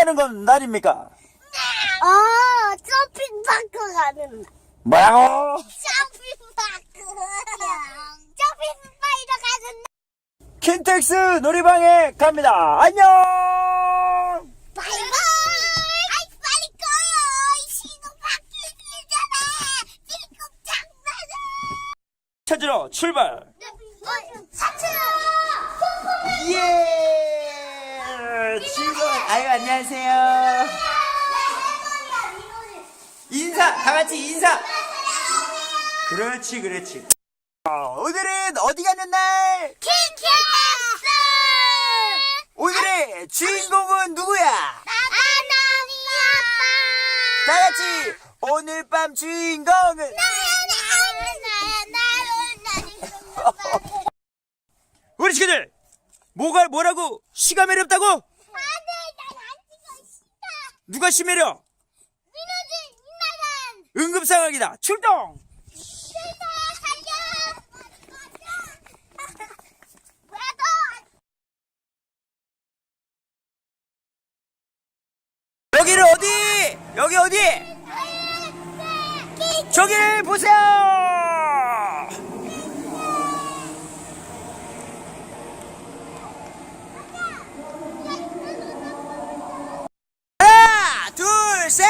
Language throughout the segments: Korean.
가는 건 날입니까? 서핑파크 가는 날. 뭐라고? 서핑파크. 서핑파이더 가는 날. 킨텍스 놀이방에 갑니다. 안녕! 바이바이. 아이, 빨리 꺼요. 신호 바뀌기 전에 지금 장난해. 찾으러 출발! 사츠. 예! 즐거워. 아유, 안녕하세요. 인사! 다 같이 인사! 그렇지, 그렇지. 오늘은 어디 가는 날? 킹킹스. 오늘의 주인공은 누구야? 나나니 아빠. 다 같이 오늘 밤 주인공은 우리 친구들 뭐라고 시가 매렵다고? 누가 시 매려? 응급 상황이다. 출동. 여기는 어디? 여기 어디? 저기를 보세요. 하나, 둘, 셋.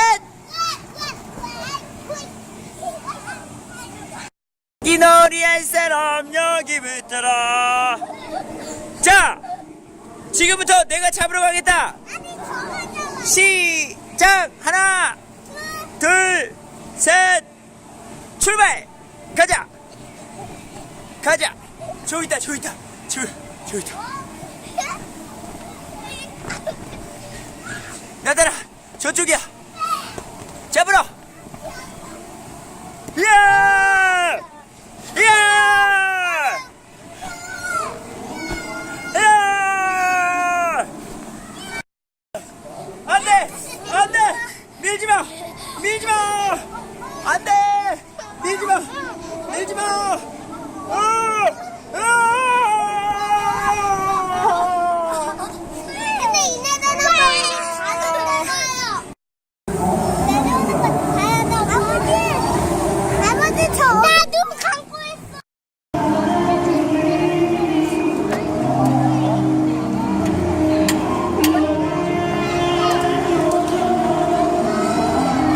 기놀이 할 사람 여기 붙어라. 자, 지금부터 내가 잡으러 가겠다. 시작. 하나, 둘, 셋. 출발. 가자. 저기 있다. 저기 있다. 나다라. 저쪽이야. 잡으러. 이야! 이야! 이야! 안돼! 밀지마! 안돼! 밀지마! 근데 이내도는 가도 되나요? 내려오는 거 가야 돼. 아버지 저 나도 감고 있어.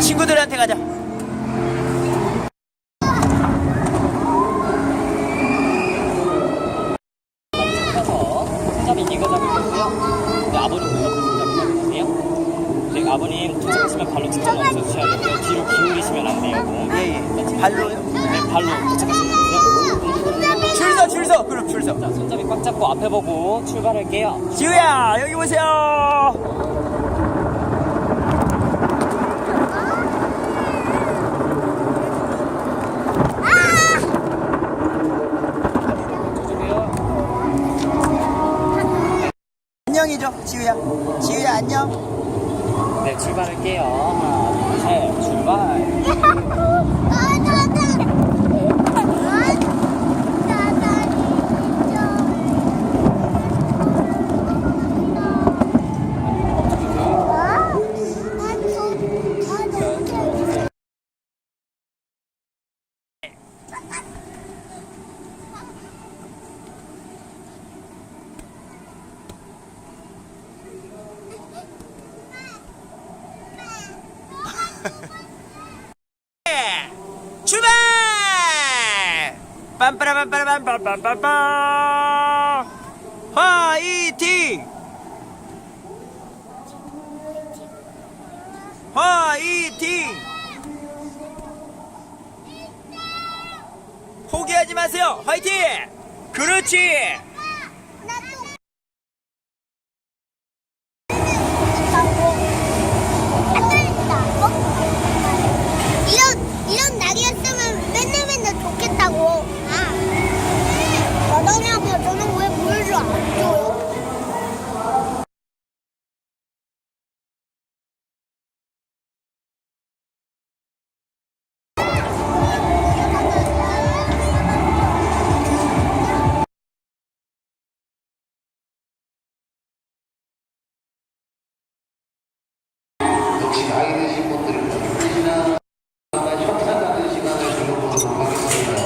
친구들한테 가자. 손잡이 이거 잡으시고요. 네, 아버님 옆에 손잡이 잡으세요. 네, 아버님 도착하시면 발로 직접 멈춰주셔야 되고요. 뒤로 기울이시면 안 돼요. 예. 발로요? 네, 발로 도착하시면 되세요. 줄 서. 그럼 줄 서. 자, 손잡이 꽉 잡고 앞에 보고 출발할게요. 지우야, 여기 보세요. 저쪽이요. 안녕이죠, 지우야. 지우야, 안녕. 네, 출발할게요. 하나, 둘, 셋, 출발. 출발! 빰빠라빰빠라빰빰빰빰빰. 화이팅! 포기하지 마세요. 화이팅! 그렇지. 이런 날이었으면 맨날 좋겠다고. 너더냐고 저는 왜 보여줘 안 줘요? 혹시 나이 드신 분들은 혹시나 협상하는 시간을 들어보도록 하겠습니다.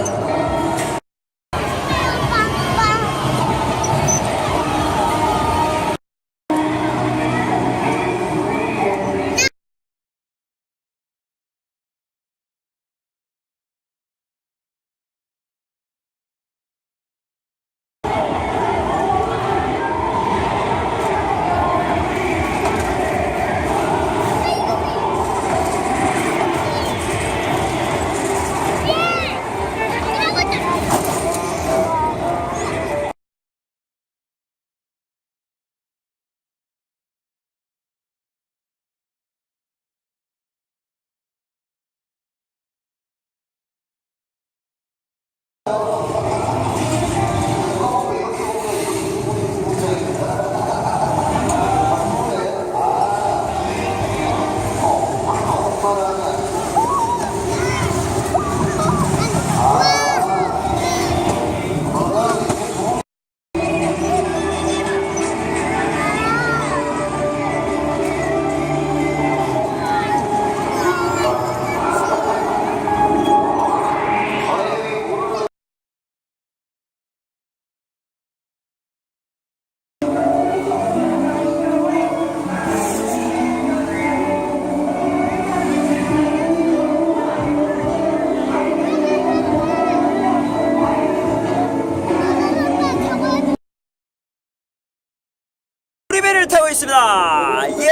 우리 배를 타고 있습니다. 예!